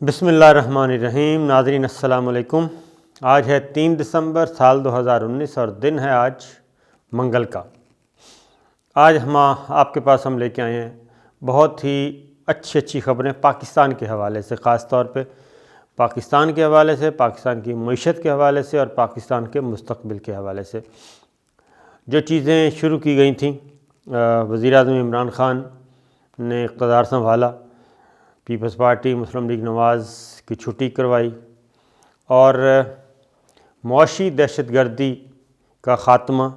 بسم اللہ الرحمن الرحیم۔ ناظرین السلام علیکم۔ آج ہے 3 دسمبر سال 2019 اور دن ہے آج منگل کا۔ آج آپ کے پاس ہم لے کے آئے ہیں بہت ہی اچھی خبریں پاکستان کے حوالے سے، خاص طور پہ پاکستان کے حوالے سے، پاکستان کی معیشت کے حوالے سے اور پاکستان کے مستقبل کے حوالے سے۔ جو چیزیں شروع کی گئی تھیں، وزیر اعظم عمران خان نے اقتدار سنبھالا، پیپلز پارٹی مسلم لیگ نواز کی چھٹی کروائی اور معاشی دہشت گردی کا خاتمہ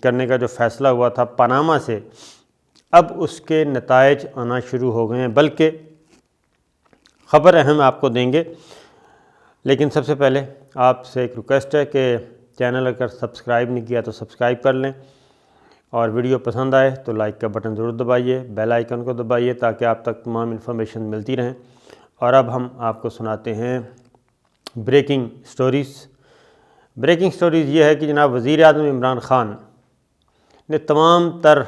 کرنے کا جو فیصلہ ہوا تھا پاناما سے، اب اس کے نتائج آنا شروع ہو گئے ہیں، بلکہ خبر اہم آپ کو دیں گے۔ لیکن سب سے پہلے آپ سے ایک ریکویسٹ ہے کہ چینل اگر سبسکرائب نہیں کیا تو سبسکرائب کر لیں، اور ویڈیو پسند آئے تو لائک کا بٹن ضرور دبائیے، بیل آئیکن کو دبائیے تاکہ آپ تک تمام انفارمیشن ملتی رہیں۔ اور اب ہم آپ کو سناتے ہیں بریکنگ سٹوریز۔ بریکنگ سٹوریز یہ ہے کہ جناب وزیر اعظم عمران خان نے تمام تر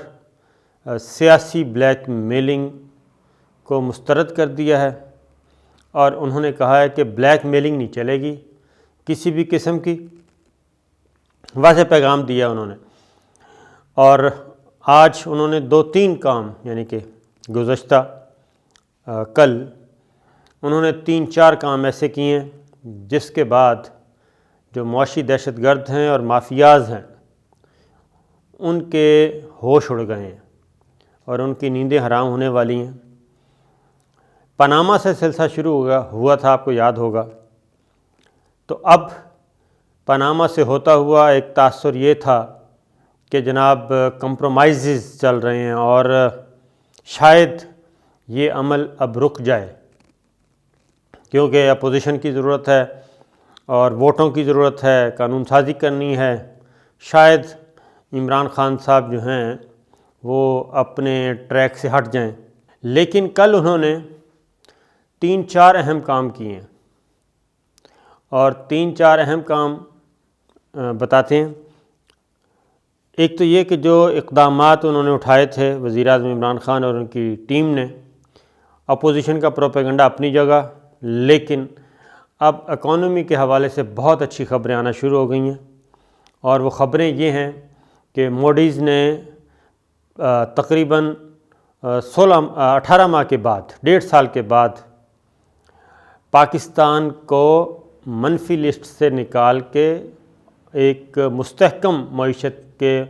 سیاسی بلیک میلنگ کو مسترد کر دیا ہے، اور انہوں نے کہا ہے کہ بلیک میلنگ نہیں چلے گی کسی بھی قسم کی۔ واضح پیغام دیا انہوں نے، اور آج انہوں نے 2-3 کام، یعنی کہ گزشتہ کل انہوں نے 3-4 کام ایسے کیے ہیں جس کے بعد جو معاشی دہشت گرد ہیں اور مافیاز ہیں ان کے ہوش اڑ گئے ہیں اور ان کی نیندیں حرام ہونے والی ہیں۔ پاناما سے سلسلہ شروع ہوا تھا، آپ کو یاد ہوگا، تو اب پاناما سے ہوتا ہوا ایک تاثر یہ تھا کہ جناب کمپرومائزز چل رہے ہیں اور شاید یہ عمل اب رک جائے، کیونکہ اپوزیشن کی ضرورت ہے اور ووٹوں کی ضرورت ہے، قانون سازی کرنی ہے۔ شاید عمران خان صاحب جو ہیں وہ اپنے ٹریک سے ہٹ جائیں، لیکن کل انہوں نے 3-4 اہم کام کیے ہیں، اور 3-4 اہم کام بتاتے ہیں۔ ایک تو یہ کہ جو اقدامات انہوں نے اٹھائے تھے وزیر اعظم عمران خان اور ان کی ٹیم نے، اپوزیشن کا پروپیگنڈا اپنی جگہ، لیکن اب اکانومی کے حوالے سے بہت اچھی خبریں آنا شروع ہو گئی ہیں، اور وہ خبریں یہ ہیں کہ موڈیز نے تقریباً 18 ماہ کے بعد، 1.5 سال کے بعد پاکستان کو منفی لسٹ سے نکال کے ایک مستحکم معیشت کے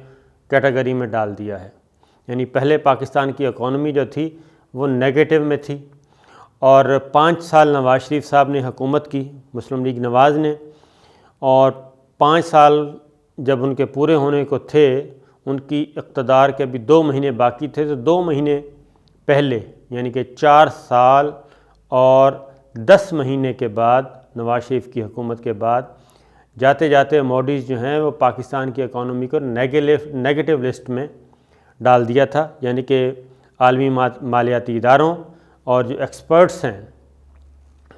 کیٹیگری میں ڈال دیا ہے۔ یعنی پہلے پاکستان کی اکانومی جو تھی وہ نیگیٹو میں تھی، اور 5 سال نواز شریف صاحب نے حکومت کی، مسلم لیگ نواز نے، اور 5 سال جب ان کے پورے ہونے کو تھے، ان کی اقتدار کے ابھی 2 مہینے باقی تھے، تو 2 مہینے پہلے یعنی کہ 4 سال اور 10 مہینے کے بعد نواز شریف کی حکومت کے بعد جاتے جاتے موڈیز جو ہیں وہ پاکستان کی اکانومی کو نیگیٹو لسٹ میں ڈال دیا تھا۔ یعنی کہ عالمی مالیاتی اداروں اور جو ایکسپرٹس ہیں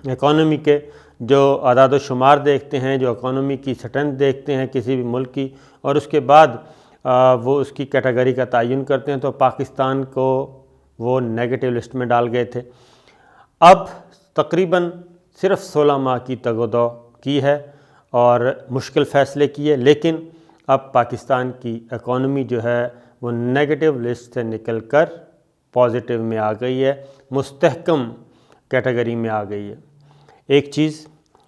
اکانومی کے، جو اعداد و شمار دیکھتے ہیں، جو اکانومی کی سٹرنتھ دیکھتے ہیں کسی بھی ملک کی، اور اس کے بعد وہ اس کی کیٹیگری کا تعین کرتے ہیں، تو پاکستان کو وہ نیگیٹو لسٹ میں ڈال گئے تھے۔ اب تقریباً صرف 16 ماہ کی تگ و دو کی ہے اور مشکل فیصلے کیے، لیکن اب پاکستان کی اکانومی جو ہے وہ نیگیٹو لسٹ سے نکل کر پازیٹیو میں آ گئی ہے، مستحکم کیٹیگری میں آ گئی ہے۔ ایک چیز۔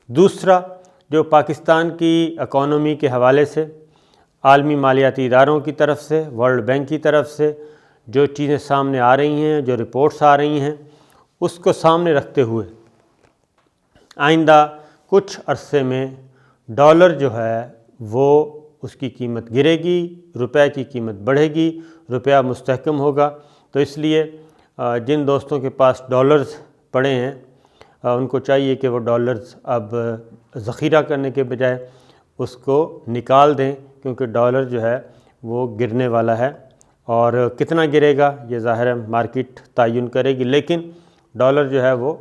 دوسرا، جو پاکستان کی اکانومی کے حوالے سے عالمی مالیاتی اداروں کی طرف سے، ورلڈ بینک کی طرف سے جو چیزیں سامنے آ رہی ہیں، جو رپورٹس آ رہی ہیں، اس کو سامنے رکھتے ہوئے آئندہ کچھ عرصے میں ڈالر جو ہے وہ اس کی قیمت گرے گی، روپے کی قیمت بڑھے گی، روپیہ مستحکم ہوگا۔ تو اس لیے جن دوستوں کے پاس ڈالرز پڑے ہیں ان کو چاہیے کہ وہ ڈالرز اب ذخیرہ کرنے کے بجائے اس کو نکال دیں، کیونکہ ڈالر جو ہے وہ گرنے والا ہے، اور کتنا گرے گا یہ ظاہر ہے مارکیٹ تعین کرے گی، لیکن ڈالر جو ہے وہ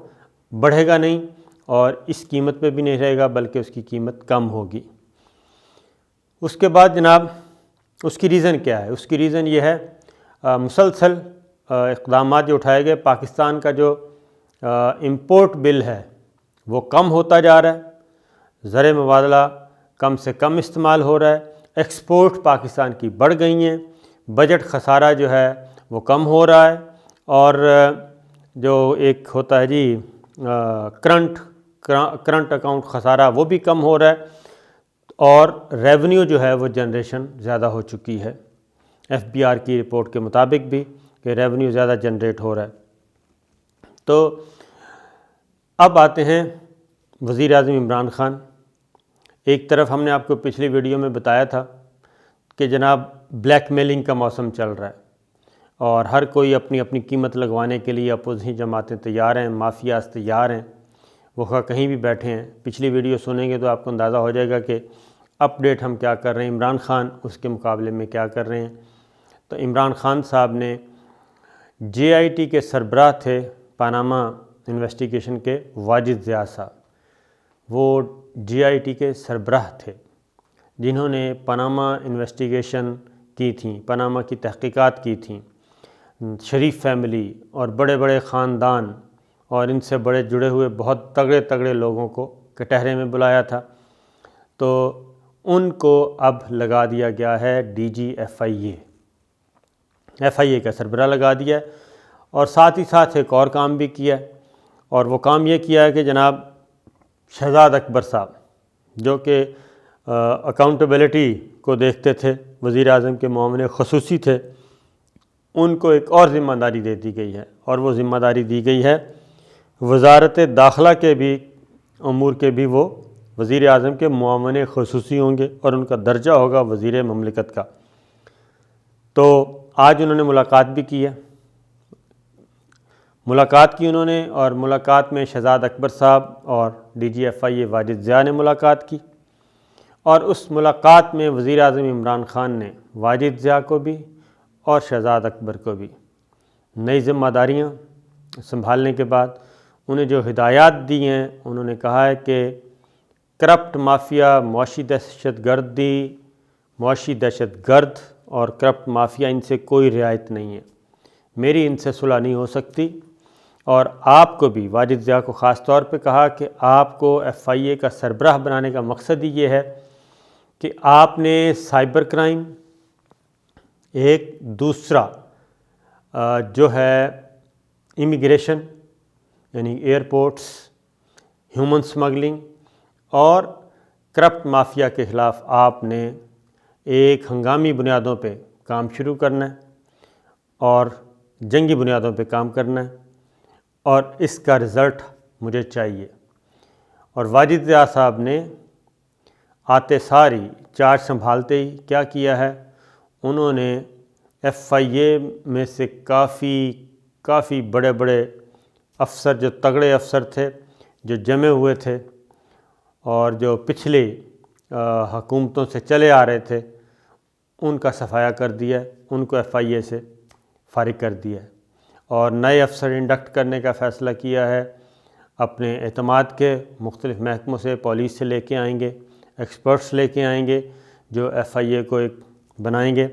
بڑھے گا نہیں اور اس قیمت پہ بھی نہیں رہے گا، بلکہ اس کی قیمت کم ہوگی۔ اس کے بعد جناب اس کی ریزن کیا ہے؟ اس کی ریزن یہ ہے مسلسل اقدامات جو اٹھائے گئے، پاکستان کا جو امپورٹ بل ہے وہ کم ہوتا جا رہا ہے، زر مبادلہ کم سے کم استعمال ہو رہا ہے، ایکسپورٹ پاکستان کی بڑھ گئی ہیں، بجٹ خسارہ جو ہے وہ کم ہو رہا ہے، اور جو ایک ہوتا ہے جی کرنٹ اکاؤنٹ خسارہ وہ بھی کم ہو رہا ہے، اور ریونیو جو ہے وہ جنریشن زیادہ ہو چکی ہے، ایف بی آر کی رپورٹ کے مطابق بھی کہ ریونیو زیادہ جنریٹ ہو رہا ہے۔ تو اب آتے ہیں وزیر اعظم عمران خان۔ ایک طرف ہم نے آپ کو پچھلی ویڈیو میں بتایا تھا کہ جناب بلیک میلنگ کا موسم چل رہا ہے اور ہر کوئی اپنی اپنی قیمت لگوانے کے لیے اپوزیشن جماعتیں تیار ہیں، مافیاز تیار ہیں، وہ کہیں بھی بیٹھے ہیں۔ پچھلی ویڈیو سنیں گے تو آپ کو اندازہ ہو جائے گا کہ اپ ڈیٹ ہم کیا کر رہے ہیں، عمران خان اس کے مقابلے میں کیا کر رہے ہیں۔ تو عمران خان صاحب نے جے آئی ٹی کے سربراہ تھے پاناما انویسٹیگیشن کے واجد ضیاء صاحب، وہ جے آئی ٹی کے سربراہ تھے جنہوں نے پاناما انویسٹیگیشن کی تھیں، پاناما کی تحقیقات کی تھیں، شریف فیملی اور بڑے بڑے خاندان اور ان سے بڑے جڑے ہوئے بہت تگڑے تگڑے لوگوں کو کٹہرے میں بلایا تھا۔ تو ان کو اب لگا دیا گیا ہے ڈی جی ایف آئی اے کا سربراہ لگا دیا ہے، اور ساتھ ہی ساتھ ایک اور کام بھی کیا ہے، اور وہ کام یہ کیا ہے کہ جناب شہزاد اکبر صاحب جو کہ اکاؤنٹیبلٹی کو دیکھتے تھے، وزیر اعظم کے معاون خصوصی تھے، ان کو ایک اور ذمہ داری دے دی گئی ہے، اور وہ ذمہ داری دی گئی ہے وزارت داخلہ کے بھی امور کے بھی وہ وزیر اعظم کے معاون خصوصی ہوں گے، اور ان کا درجہ ہوگا وزیر مملکت کا۔ تو آج انہوں نے ملاقات بھی کی ہے، ملاقات کی انہوں نے، اور ملاقات میں شہزاد اکبر صاحب اور ڈی جی ایف آئی اے واجد ضیاء نے ملاقات کی، اور اس ملاقات میں وزیر اعظم عمران خان نے واجد ضیاء کو بھی اور شہزاد اکبر کو بھی نئی ذمہ داریاں سنبھالنے کے بعد انہیں جو ہدایات دی ہیں، انہوں نے کہا ہے کہ کرپٹ مافیا، معاشی دہشت گرد اور کرپٹ مافیا، ان سے کوئی رعایت نہیں ہے، میری ان سے صلح نہیں ہو سکتی، اور آپ کو بھی واجد ضیاء کو خاص طور پہ کہا کہ آپ کو ایف آئی اے کا سربراہ بنانے کا مقصد ہی یہ ہے کہ آپ نے سائبر کرائم، ایک دوسرا جو ہے امیگریشن یعنی ایئرپورٹس، ہیومن سمگلنگ اور کرپٹ مافیا کے خلاف آپ نے ایک ہنگامی بنیادوں پہ کام شروع کرنا ہے اور جنگی بنیادوں پہ کام کرنا ہے، اور اس کا رزلٹ مجھے چاہیے۔ اور واجد ضیاء صاحب نے آتے ساری چارج سنبھالتے ہی کیا کیا ہے، انہوں نے ایف آئی اے میں سے کافی بڑے بڑے افسر، جو تگڑے افسر تھے، جو جمے ہوئے تھے اور جو پچھلے حکومتوں سے چلے آ رہے تھے، ان کا صفایا کر دیا، ان کو ایف آئی اے سے فارغ کر دیا، اور نئے افسر انڈکٹ کرنے کا فیصلہ کیا ہے، اپنے اعتماد کے مختلف محکموں سے، پولیس سے لے کے آئیں گے، ایکسپرٹس لے کے آئیں گے جو ایف آئی اے کو ایک بنائیں گے،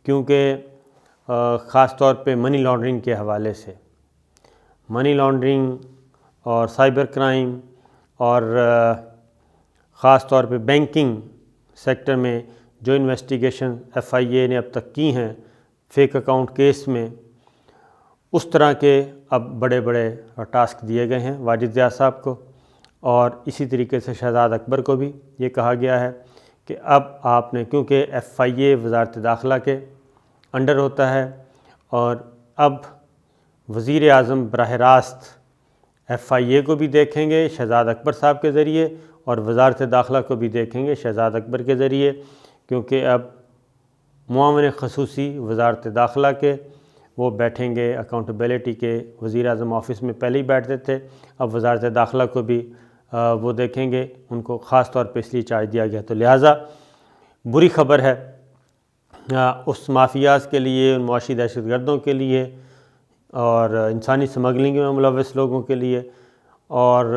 کیونکہ خاص طور پہ منی لانڈرنگ کے حوالے سے، منی لانڈرنگ اور سائبر کرائم اور خاص طور پہ بینکنگ سیکٹر میں جو انویسٹیگیشن ایف آئی اے نے اب تک کی ہیں فیک اکاؤنٹ کیس میں، اس طرح کے اب بڑے بڑے ٹاسک دیے گئے ہیں واجد ضیاء صاحب کو، اور اسی طریقے سے شہزاد اکبر کو بھی یہ کہا گیا ہے کہ اب آپ نے، کیونکہ ایف آئی اے وزارت داخلہ کے انڈر ہوتا ہے، اور اب وزیر اعظم براہ راست ایف آئی اے کو بھی دیکھیں گے شہزاد اکبر صاحب کے ذریعے، اور وزارت داخلہ کو بھی دیکھیں گے شہزاد اکبر کے ذریعے، کیونکہ اب معاون خصوصی وزارت داخلہ کے وہ بیٹھیں گے اکاؤنٹیبلٹی کے، وزیر اعظم آفس میں پہلے ہی بیٹھتے تھے، اب وزارت داخلہ کو بھی وہ دیکھیں گے، ان کو خاص طور پہ اس لیے چارج دیا گیا۔ تو لہٰذا بری خبر ہے اس مافیاز کے لیے، ان معاشی دہشت گردوں کے لیے، اور انسانی سمگلنگ میں ملوث لوگوں کے لیے، اور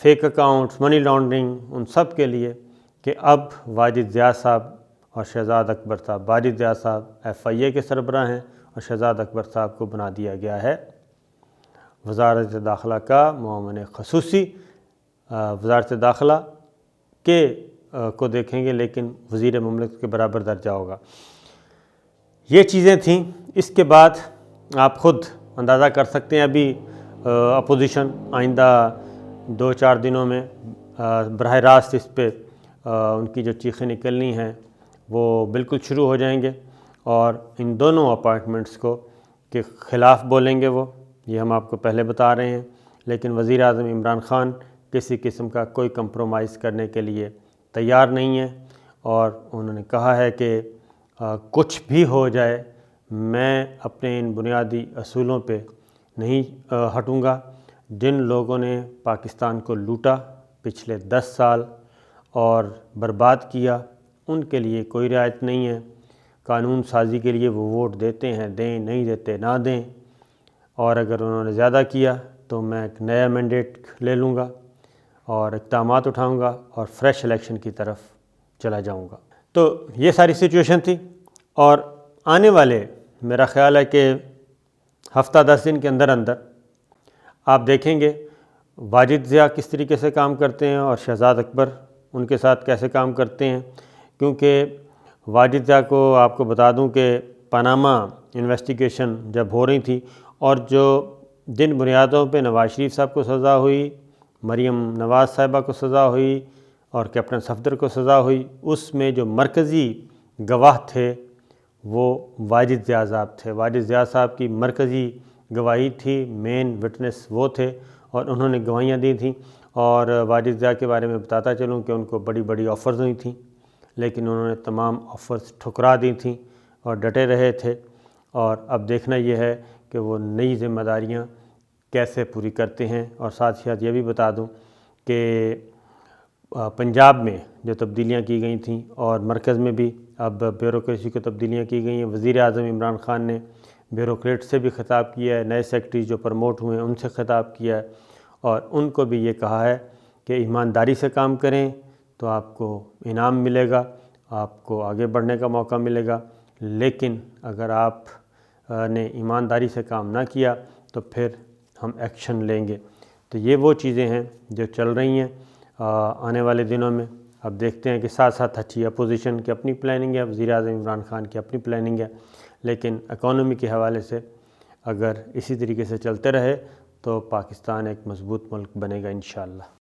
فیک اکاؤنٹس، منی لانڈرنگ، ان سب کے لیے، کہ اب واجد ضیاء صاحب اور شہزاد اکبر صاحب، واجد ضیاء صاحب ایف آئی اے کے سربراہ ہیں، اور شہزاد اکبر صاحب کو بنا دیا گیا ہے وزارت داخلہ کا معاون خصوصی، وزارت داخلہ کو دیکھیں گے، لیکن وزیر مملکت کے برابر درجہ ہوگا۔ یہ چیزیں تھیں۔ اس کے بعد آپ خود اندازہ کر سکتے ہیں، ابھی اپوزیشن آئندہ 2-4 دنوں میں براہ راست اس پہ ان کی جو چیخیں نکلنی ہیں وہ بالکل شروع ہو جائیں گے، اور ان دونوں اپائنٹمنٹس کے خلاف بولیں گے وہ، یہ ہم آپ کو پہلے بتا رہے ہیں۔ لیکن وزیر اعظم عمران خان کسی قسم کا کوئی کمپرومائز کرنے کے لیے تیار نہیں ہے، اور انہوں نے کہا ہے کہ کچھ بھی ہو جائے میں اپنے ان بنیادی اصولوں پہ نہیں ہٹوں گا۔ جن لوگوں نے پاکستان کو لوٹا پچھلے 10 سال اور برباد کیا، ان کے لیے کوئی رعایت نہیں ہے۔ قانون سازی کے لیے وہ ووٹ دیتے ہیں، دیں، نہیں دیتے نہ دیں، اور اگر انہوں نے زیادہ کیا تو میں ایک نیا مینڈیٹ لے لوں گا اور اقدامات اٹھاؤں گا اور فریش الیکشن کی طرف چلا جاؤں گا۔ تو یہ ساری سچویشن تھی، اور آنے والے میرا خیال ہے کہ ہفتہ 10 دن کے اندر آپ دیکھیں گے واجد ضیاء کس طریقے سے کام کرتے ہیں اور شہزاد اکبر ان کے ساتھ کیسے کام کرتے ہیں، کیونکہ واجد ضیاء کو آپ کو بتا دوں کہ پاناما انویسٹیگیشن جب ہو رہی تھی، اور جن بنیادوں پہ نواز شریف صاحب کو سزا ہوئی، مریم نواز صاحبہ کو سزا ہوئی اور کیپٹن صفدر کو سزا ہوئی، اس میں جو مرکزی گواہ تھے وہ واجد ضیاء صاحب تھے۔ واجد ضیاء صاحب کی مرکزی گواہی تھی، مین وٹنس وہ تھے، اور انہوں نے گواہیاں دی تھیں۔ اور واجد ضیاء کے بارے میں بتاتا چلوں کہ ان کو بڑی بڑی آفرز ہوئی تھیں، لیکن انہوں نے تمام آفرز ٹھکرا دی تھیں اور ڈٹے رہے تھے، اور اب دیکھنا یہ ہے کہ وہ نئی ذمہ داریاں کیسے پوری کرتے ہیں۔ اور ساتھ ہی ساتھ یہ بھی بتا دوں کہ پنجاب میں جو تبدیلیاں کی گئی تھیں اور مرکز میں بھی اب بیوروکریسی کو تبدیلیاں کی گئی ہیں۔ وزیر اعظم عمران خان نے بیوروکریٹ سے بھی خطاب کیا ہے، نئے سیکرٹریز جو پروموٹ ہوئے ہیں ان سے خطاب کیا ہے، اور ان کو بھی یہ کہا ہے کہ ایمانداری سے کام کریں تو آپ کو انعام ملے گا، آپ کو آگے بڑھنے کا موقع ملے گا، لیکن اگر آپ نے ایمانداری سے کام نہ کیا تو پھر ہم ایکشن لیں گے۔ تو یہ وہ چیزیں ہیں جو چل رہی ہیں آنے والے دنوں میں۔ اب دیکھتے ہیں کہ ساتھ ساتھ اچھی اپوزیشن کی اپنی پلاننگ ہے، وزیر اعظم عمران خان کی اپنی پلاننگ ہے، لیکن اکانومی کے حوالے سے اگر اسی طریقے سے چلتے رہے تو پاکستان ایک مضبوط ملک بنے گا انشاءاللہ۔